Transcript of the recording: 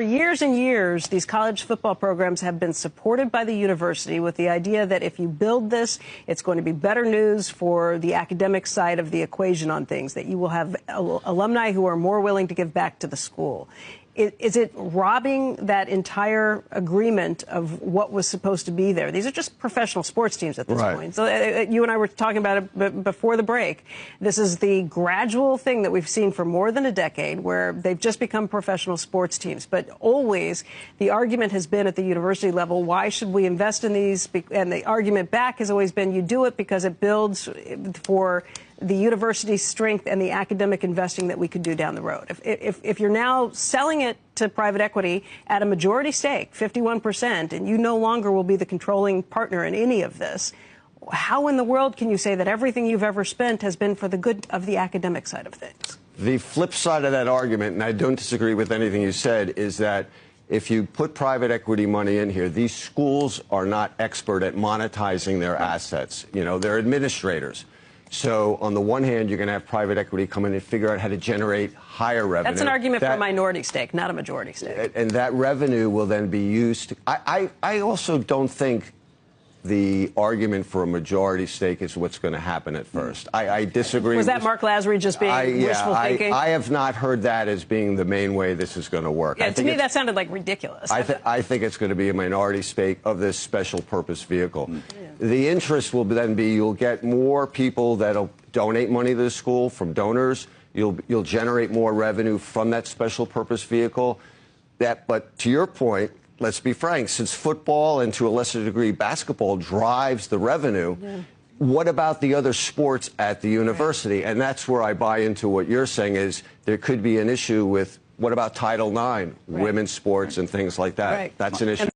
For years and years, these college football programs have been supported by the university with the idea that if you build this, it's going to be better news for the academic side of the equation on things, that you will have alumni who are more willing to give back to the school. Is it robbing that entire agreement of what was supposed to be there? These are just professional sports teams at this point. So you and I were talking about it before the break. This is the gradual thing that we've seen for more than a decade where they've just become professional sports teams. But always the argument has been at the university level, why should we invest in these? And the argument back has always been you do it because it builds for the university's strength and the academic investing that we could do down the road. If you're now selling it to private equity at a majority stake, 51%, and you no longer will be the controlling partner in any of this, how in the world can you say that everything you've ever spent has been for the good of the academic side of things? The flip side of that argument, and I don't disagree with anything you said, is that if you put private equity money in here, these schools are not expert at monetizing their assets. You know, they're administrators. So on the one hand, you're going to have private equity come in and figure out how to generate higher revenue. That's an argument for a minority stake, not a majority stake. And that revenue will then be used to, I also don't think the argument for a majority stake is what's going to happen at first. I disagree. Was that Mark Lasry just being wishful thinking? I have not heard that as being the main way this is going to work. Yeah, to me that sounded like ridiculous. I think it's going to be a minority stake of this special purpose vehicle. The interest will then be you'll get more people that'll donate money to the school from donors. You'll generate more revenue from that special purpose vehicle. But to your point, let's be frank, since football and to a lesser degree basketball drives the revenue, what about the other sports at the university? And that's where I buy into what you're saying is there could be an issue with what about Title IX, women's sports and things like that. That's an issue.